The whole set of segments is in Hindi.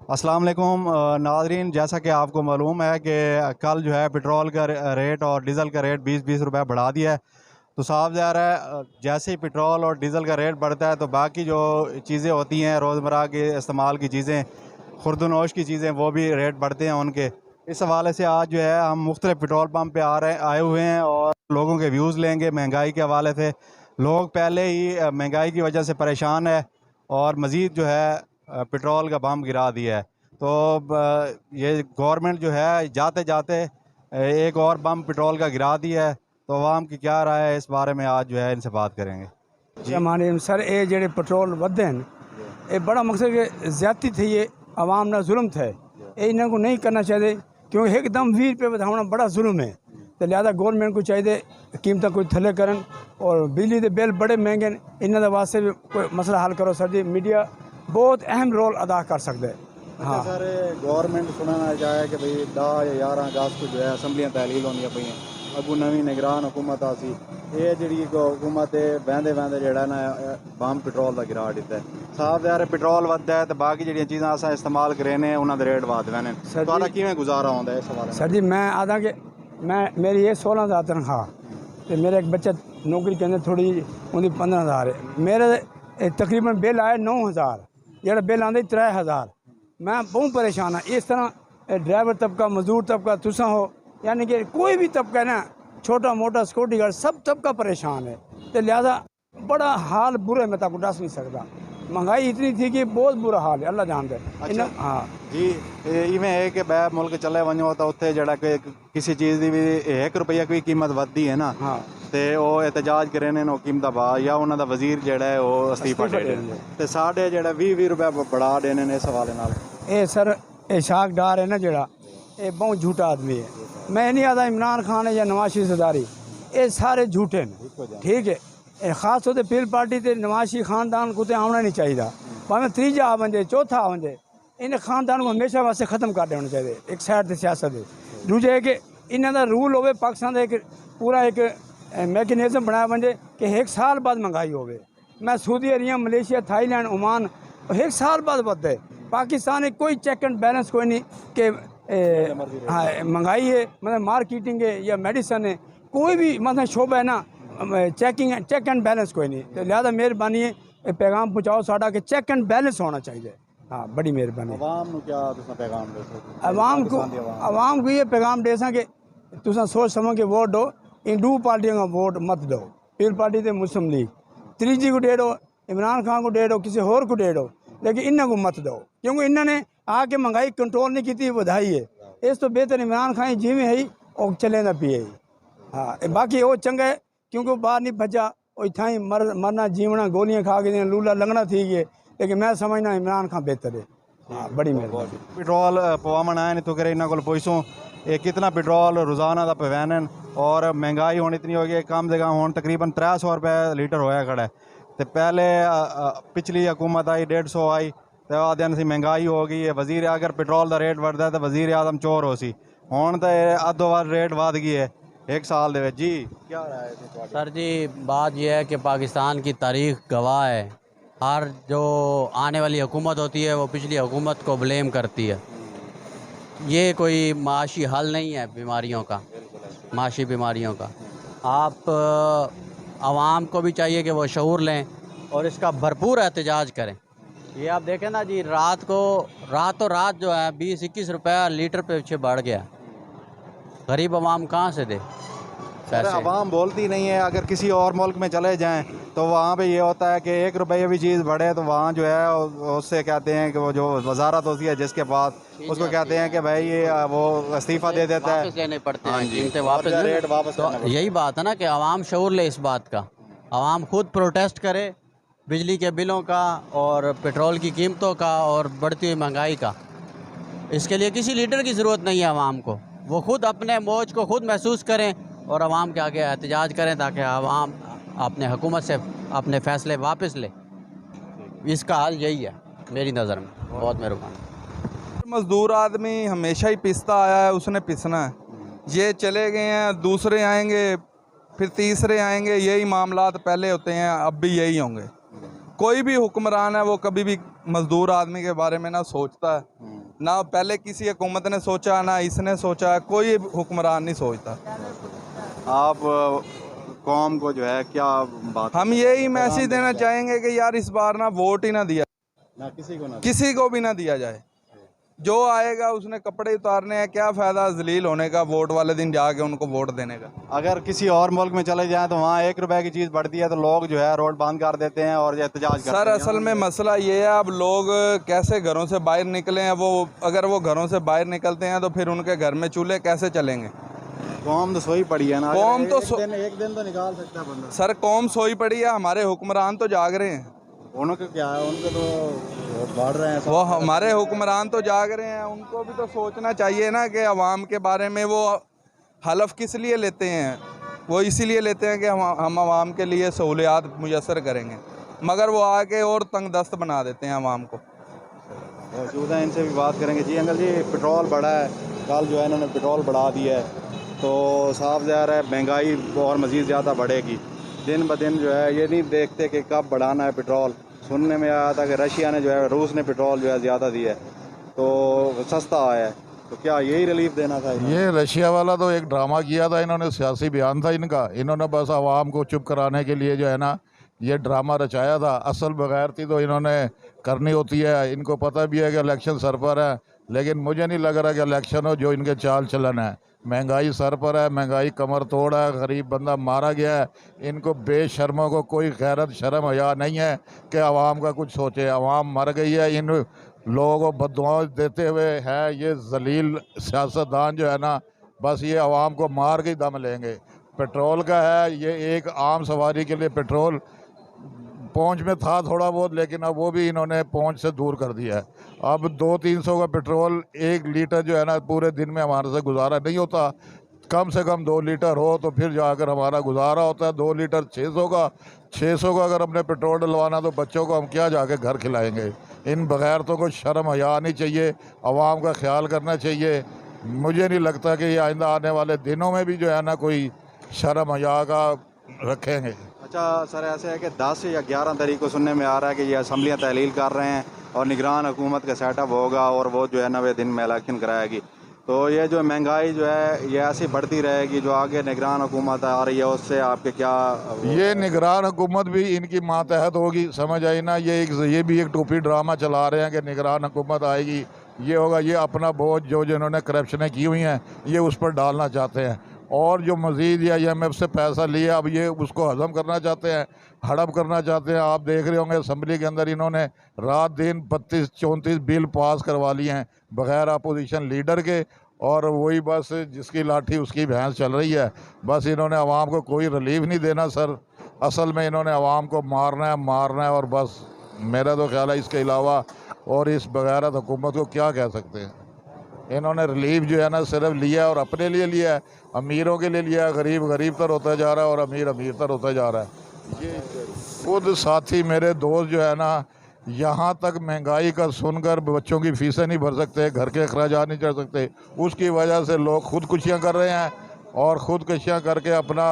अस्सलाम वालेकुम नाज़रीन, जैसा कि आपको मालूम है कि कल जो है पेट्रोल का रेट और डीज़ल का रेट 20-20 रुपए बढ़ा दिया है। तो साफ ज़ाहिर है जैसे ही पेट्रोल और डीज़ल का रेट बढ़ता है तो बाकी जो चीज़ें होती हैं रोज़मर्रा के इस्तेमाल की चीज़ें, खुर्दनोश की चीज़ें, वो भी रेट बढ़ते हैं उनके। इस हवाले से आज जो है हम मुख्तलिफ पेट्रोल पंप पे आए हुए हैं और लोगों के व्यूज़ लेंगे महंगाई के हवाले से। लोग पहले ही महंगाई की वजह से परेशान है और मज़ीद जो है पेट्रोल का बम गिरा दिया है। तो ये गवर्नमेंट जो है जाते जाते एक और बम पेट्रोल का गिरा दिया है। तो आवाम की क्या राय है इस बारे में आज जो है इनसे बात करेंगे। जी माने सर ये जेडे पेट्रोल वधे हैं ये बड़ा मकसद के ज्यादती थी, ये आवाम ना जुल्म थे, ये इन्हों को नहीं करना चाहिए क्योंकि एकदम 20 रुपये बढ़ाना बड़ा जुल्म है। तो लिहाजा गवर्नमेंट को चाहिए कीमत कोई थले करन और बिजली के बिल बड़े महंगे हैं, इन्होंने वास्ते भी कोई मसला हल करो सर जी। मीडिया बहुत अहम रोल अदा कर सकता है। हाँ सर, गवर्नमेंट सुनाना चाहे कि भाई 10 या 11 अगस्त को जो है असम्बलियाँ तहलील होनी पई अगू नवी निगरान हुकूमत आसी, ये जी हुकूमत है बहते बहते जड़ा ना बम पेट्रोल का गिरा दिता है। साफ ज़ाहिर है पेट्रोल वधदा है तो बाकी जी चीज़ां अस इस्तेमाल करें उन्होंने रेट वध वैने तो किवें गुजारा होंदा है इस सवाल सर जी। मैं आदा कि मेरी ये 16,000 तनख्वाह तो मेरे एक बच्चा नौकरी के अंदर थोड़ी उनकी 15,000 है। मेरे तकरीबन बिल आए 9,000, जो बिल आते 3,000। मैं बहुत परेशान हाँ। इस तरह ड्राइवर तबका, मजदूर तबका, तुसा हो, यानी कि कोई भी तबका है ना, छोटा मोटा सिक्योरिटी गार्ड, सब तबका परेशान है। तो लिहाजा बड़ा हाल बुरा, मैं तक दस नहीं सकता। महंगाई इतनी थी कि बहुत बुरा हाल है, अल्लाह जानता है। अच्छा। हाँ जी, इवें है कि बै मुल्क चले वनो तो उत्थे जड़ा कि किसी चीज़ की भी 1 रुपया की कीमत वधदी है ना, हाँ तो वह एहतजाज करे ने कीमत पा या उन्हों का वजीर जड़ा है वह अस्तीफा दे दे ते साढ़े जड़ा 20-20 रुपया बढ़ा देने ने इस हवाले नाल। ये सर इशाक डार है ना जड़ा, ये बहुत झूठा आदमी है। मैं नहीं आता इमरान खान है या नवाज शरीफ सरदारी, ये सारे झूठे हैं। ठीक है, खास तौर पर पील पार्टी से नवाज शरीफ खानदान को तो आना नहीं चाहिए, भावें तीजा आ वजे चौथा आ वजे, इन खानदान को हमेशा वास्ते ख़त्म कर देना चाहिए एक साइड से सियासत है। दूजे है कि इन्हों का रूल हो पाकिस्तान का एक पूरा एक मैकेनिज़म बनाया वजे कि 1 साल बाद महंगाई हो। मैं Saudi Arabia, Malaysia, Thailand, Oman 1 साल बाद बदे पाकिस्तान कोई चेक एंड बैलेंस कोई नहीं कि हाँ महंगाई है मतलब मार्केटिंग है या मेडिसन है, कोई भी मतलब शोबा है ना चेक एंड बैलेंस कोई नहीं। तो लिहाजा मेहरबानी है पैगाम पहुँचाओ साड़ा कि चेक एंड बैलेंस होना चाहिए। हाँ बड़ी मेहरबानी। आवाम को ये पैगाम दे सा कि तुम सोच समझ के वोट दो, इन 2 पार्टियों का वोट मत दो। पील पार्टी से मुस्लिम लीग, त्रीजी को दे दो, इमरान खान को दे दो, किसी होर को दे दो, लेकिन इन्हों को मत दो क्योंकि इन्होंने आके महंगाई कंट्रोल नहीं की, वधाई है। इस तो बेहतर इमरान खान जिमें है और चले ना पिए। हाँ बाकी वो चंगा है क्योंकि वो बाहर नहीं भजा, वो इतना ही मरना जीवना, गोलियां खा के लूला लंघना थी गए, लेकिन मैं समझना इमरान खान बेहतर है। हाँ बड़ी मेहरबानी। पेट्रोल पवावन आए नहीं तो करे इन्हों को पूछूँ ये कितना पेट्रोल रोज़ाना का पवैन और महंगाई होनी इतनी होगी कम से कम हूँ तकरीबन 300 रुपये लीटर होया खड़ा है। तो पहले पिछली हुकूमत आई 150 आई तो आदि महंगाई हो गई है। वजीर अगर पेट्रोल का रेट बढ़ता है तो वजीर आजम चोर हो सी, हूँ तो अद्धो अध रेट वध गई है 1 साल दे। जी क्या राय है सर जी? बात यह है कि पाकिस्तान की तारीख गवाह है, हर जो आने वाली हुकूमत होती है वो पिछली हुकूमत को ब्लेम करती है। ये कोई माशी हल नहीं है बीमारियों का, माशी बीमारियों का। आप आवाम को भी चाहिए कि वो शऊर लें और इसका भरपूर एहतजाज करें। ये आप देखें ना जी, रातों रात जो है 20-21 रुपया लीटर पे पीछे बढ़ गया। गरीब आवाम कहाँ से दे पैसे? आवाम बोलती नहीं है। अगर किसी और मुल्क में चले जाएं तो वहाँ पे ये होता है कि 1 रुपये भी चीज़ बढ़े तो वहाँ जो है उससे कहते हैं कि वो जो वजारत होती है जिसके पास, उसको कहते हैं कि भाई ये वो इस्तीफ़ा दे देता है, वापस लेने पड़ते हैं कीमतें रेट वापस। तो यही बात है ना कि आवाम शऊर ले इस बात का, आवाम खुद प्रोटेस्ट करे बिजली के बिलों का और पेट्रोल की कीमतों का और बढ़ती हुई महंगाई का। इसके लिए किसी लीडर की ज़रूरत नहीं है आवाम को, वो खुद अपने मौज को खुद महसूस करें और आवाम के आगे एहतजाज करें ताकि आवाम अपने हुकूमत से अपने फ़ैसले वापस ले। इसका हल यही है मेरी नज़र में। बहुत मेहरबानी। मज़दूर आदमी हमेशा ही पिसता आया है, उसने पिसना है। ये चले गए हैं, दूसरे आएंगे, फिर तीसरे आएंगे, यही मामलात पहले होते हैं, अब भी यही होंगे। कोई भी हुक्मरान है वो कभी भी मज़दूर आदमी के बारे में ना सोचता है ना पहले किसी हुकूमत ने सोचा, ना इसने सोचा, कोई हुक्मरान नहीं सोचता। आप कौम को जो है क्या बात, हम यही मैसेज देना चाहेंगे कि यार इस बार ना वोट ही ना दिया, ना किसी को ना किसी को भी ना दिया जाए। जो आएगा उसने कपड़े उतारने हैं, क्या फ़ायदा जलील होने का वोट वाले दिन जाके उनको वोट देने का। अगर किसी और मुल्क में चले जाएं तो वहाँ 1 रुपए की चीज़ बढ़ती है तो लोग जो है रोड बंद कर देते हैं और एहतजाज करते सर हैं। असल में मसला ये है, अब लोग कैसे घरों से बाहर निकले हैं, वो अगर वो घरों से बाहर निकलते हैं तो फिर उनके घर में चूल्हे कैसे चलेंगे। कौम तो सोई पड़ी है ना, कौम तो एक दिन तो निकाल सकता है बंदा। सर कौम सोई पड़ी है, हमारे हुक्मरान तो जाग रहे हैं। उनको क्या है, उनको तो बढ़ रहे हैं वो हमारे हुक्मरान तो जाग रहे हैं, उनको भी तो सोचना चाहिए ना कि अवाम के बारे में। वो हलफ किस लिए लेते हैं, वो इसीलिए लेते हैं कि हम अवाम के लिए सहूलियात मुयस्सर करेंगे, मगर वो आके और तंग दस्त बना देते हैं अवाम को। मौजूदा इनसे भी बात करेंगे। जी अंकल जी, पेट्रोल बढ़ा है, कल जो है इन्होंने पेट्रोल बढ़ा दिया है, तो साफ ज़ाहिर है महंगाई और मज़ीद ज़्यादा बढ़ेगी। दिन ब दिन जो है ये नहीं देखते कि कब बढ़ाना है पेट्रोल। सुनने में आया था कि रशिया ने जो है, रूस ने पेट्रोल जो है ज़्यादा दिया है तो सस्ता आया है, तो क्या यही रिलीफ देना था? ये रशिया वाला तो एक ड्रामा किया था इन्होंने, सियासी बयान था इनका। इन्होंने बस आवाम को चुप कराने के लिए जो है ना ये ड्रामा रचाया था। असल बगैरती तो इन्होंने करनी होती है। इनको पता भी है कि इलेक्शन सर पर है, लेकिन मुझे नहीं लग रहा कि इलेक्शन हो जो इनके चाल चलन है। महंगाई सर पर है, महंगाई कमर तोड़ है, गरीब बंदा मारा गया है। इनको बेशर्मों को कोई गैरत शर्म हया नहीं है कि आवाम का कुछ सोचे। आवाम मर गई है, इन लोगों को बददुआएं देते हुए है ये जलील सियासतदान जो है ना, बस ये आवाम को मार के ही दम लेंगे। पेट्रोल का है, ये एक आम सवारी के लिए पेट्रोल पहुंच में था थोड़ा बहुत, लेकिन अब वो भी इन्होंने पहुंच से दूर कर दिया है। अब 200-300 का पेट्रोल 1 लीटर जो है ना पूरे दिन में हमारे से गुजारा नहीं होता। कम से कम 2 लीटर हो तो फिर जाकर हमारा गुजारा होता है। 2 लीटर 600 का अगर हमने पेट्रोल डलवाना तो बच्चों को हम क्या जाके घर खिलाएंगे। इन बगैरतों को शर्म हया नहीं चाहिए, आवाम का ख्याल करना चाहिए। मुझे नहीं लगता कि ये आइंदा आने वाले दिनों में भी जो है ना कोई शर्म हया का रखेंगे। अच्छा सर, ऐसे है कि 10 या 11 तारीख को सुनने में आ रहा है कि ये असम्बलियाँ तहलील कर रहे हैं और निगरान हुकूमत का सेटअप होगा और वो जो है 90 दिन में इलेक्शन कराएगी। तो ये जो महंगाई जो है ये ऐसी बढ़ती रहेगी, जो आगे निगरान हुकूमत आ रही है उससे आपके क्या? ये निगरान हुकूमत भी इनकी मातहत होगी, समझ आई ना। ये भी एक टोपी ड्रामा चला रहे हैं कि निगरान हुकूमत आएगी, ये होगा। ये अपना बोझ जो जिन्होंने करप्शनें की हुई हैं ये उस पर डालना चाहते हैं, और जो मज़ीद या IMF से पैसा लिया अब ये उसको हज़म करना चाहते हैं, हड़प करना चाहते हैं। आप देख रहे होंगे असम्बली के अंदर इन्होंने रात दिन 32-34 बिल पास करवा लिए हैं बग़ैर अपोजिशन लीडर के, और वही बस जिसकी लाठी उसकी भैंस चल रही है। बस इन्होंने आवाम को कोई रिलीफ नहीं देना सर। असल में इन्होंने आवाम को मारना है और बस। मेरा तो ख्याल है इसके अलावा और इस बग़ैरत हुकूमत को क्या कह सकते हैं। इन्होंने रिलीफ जो है ना सिर्फ लिया और अपने लिए लिया है, अमीरों के लिए लिया है। गरीब गरीब तर होता जा रहा है और अमीर अमीर तर होता जा रहा है। ये खुद साथी मेरे दोस्त जो है ना, यहाँ तक महंगाई का सुनकर बच्चों की फीसें नहीं भर सकते, घर के अखराजात नहीं चढ़ सकते, उसकी वजह से लोग खुदकुशियाँ कर रहे हैं और ख़ुदकुशियाँ करके अपना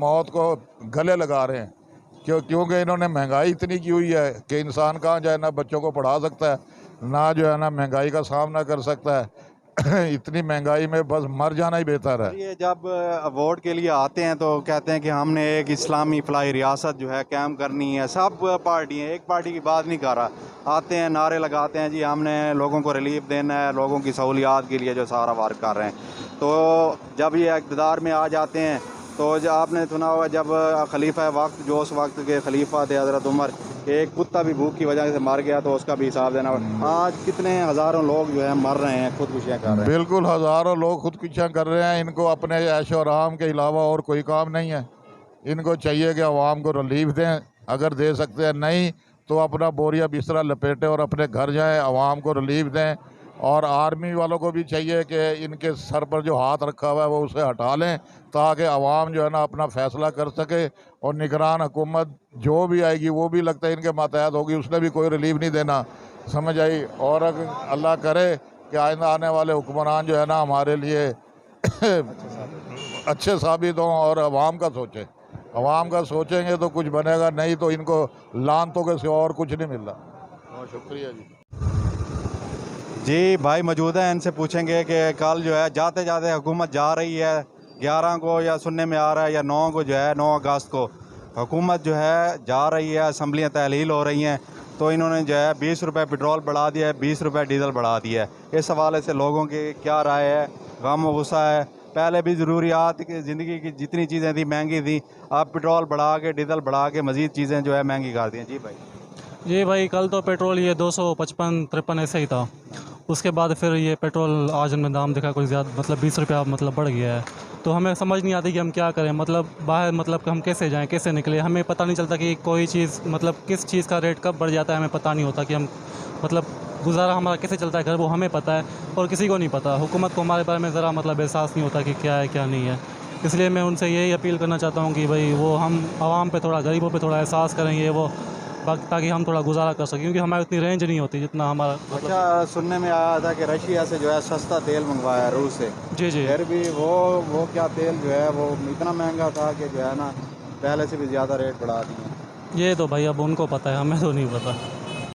मौत को गले लगा रहे हैं। क्योंकि इन्होंने महंगाई इतनी की हुई है कि इंसान कहाँ जाए, ना बच्चों को पढ़ा सकता है, ना जो है ना महंगाई का सामना कर सकता है। इतनी महंगाई में बस मर जाना ही बेहतर है। ये जब वोट के लिए आते हैं तो कहते हैं कि हमने एक इस्लामी फलाही रियासत जो है कायम करनी है। सब पार्टियाँ, एक पार्टी की बात नहीं कर रहा, आते हैं नारे लगाते हैं जी हमने लोगों को रिलीफ देना है, लोगों की सहूलियात के लिए जो सारा वर्क कर रहे हैं। तो जब ये इक़्तिदार में आ जाते हैं तो जो आपने सुना होगा जब खलीफा वक्त जो उस वक्त के खलीफा थे हज़रत उमर, एक कुत्ता भी भूख की वजह से मर गया तो उसका भी हिसाब देना। आज कितने हज़ारों लोग जो है मर रहे हैं, खुदकुशियाँ कर रहे हैं। बिल्कुल, हज़ारों लोग खुदकुशियाँ कर रहे हैं। इनको अपने ऐशो आराम के अलावा और कोई काम नहीं है। इनको चाहिए कि आवाम को रिलीफ दें, अगर दे सकते हैं, नहीं तो अपना बोरिया बिस्तरा लपेटें और अपने घर जाएं, आवाम को रिलीफ दें। और आर्मी वालों को भी चाहिए कि इनके सर पर जो हाथ रखा हुआ है वो उसे हटा लें, ताकि आवाम जो है ना अपना फ़ैसला कर सके। और निगरान हुकूमत जो भी आएगी वो भी लगता है इनके मातहत होगी, उसने भी कोई रिलीफ नहीं देना, समझ आई। और अगर अल्लाह करे कि आइंदा आने वाले हुक्मरान जो है ना हमारे लिए अच्छे साबित हों और आवाम का सोचें। आवाम का सोचेंगे तो कुछ बनेगा, नहीं तो इनको लानतों के सिवा और कुछ नहीं मिल रहा। बहुत शुक्रिया जी। जी भाई मौजूद हैं, इनसे पूछेंगे कि कल जो है जाते जाते हुकूमत जा रही है 11 को, या सुनने में आ रहा है या 9 को, जो है 9 अगस्त को हुकूमत जो है जा रही है, असम्बलियाँ तहलील हो रही हैं, तो इन्होंने जो है 20 रुपये पेट्रोल बढ़ा दिया है, 20 रुपये डीज़ल बढ़ा दिया है। इस हवाले से लोगों की क्या राय है, गम व गुस्सा है? पहले भी ज़रूरियात की ज़िंदगी की जितनी चीज़ें थी महंगी थी, अब पेट्रोल बढ़ा के डीज़ल बढ़ा के मज़ीद चीज़ें जो है महंगी कर दी हैं। जी भाई। जी भाई, कल तो पेट्रोल ये 255-53 ऐसे ही था। उसके बाद फिर ये पेट्रोल आज हमने दाम देखा कोई ज़्यादा, मतलब 20 रुपया मतलब बढ़ गया है। तो हमें समझ नहीं आती कि हम क्या करें, मतलब बाहर मतलब हम कैसे जाएं, कैसे निकलें। हमें पता नहीं चलता कि कोई चीज़ मतलब किस चीज़ का रेट कब बढ़ जाता है, हमें पता नहीं होता कि हम मतलब गुजारा हमारा कैसे चलता है घर, वो हमें पता है और किसी को नहीं पता। हुकूमत को हमारे बारे में ज़रा मतलब एहसास नहीं होता कि क्या है क्या नहीं है। इसलिए मैं उनसे यही अपील करना चाहता हूँ कि भाई वो हम आवाम पे थोड़ा, गरीबों पे थोड़ा एहसास करेंगे वो, ताकि हम थोड़ा गुजारा कर सकें, क्योंकि हमारी उतनी रेंज नहीं होती जितना हमारा मतलब। अच्छा, सुनने में आया था कि रशिया से जो है सस्ता तेल मंगवाया रूस से। जी जी। फिर भी वो क्या तेल जो है वो इतना महंगा था कि जो है ना पहले से भी ज़्यादा रेट बढ़ा दिए। ये तो भाई अब उनको पता है, हमें तो नहीं पता।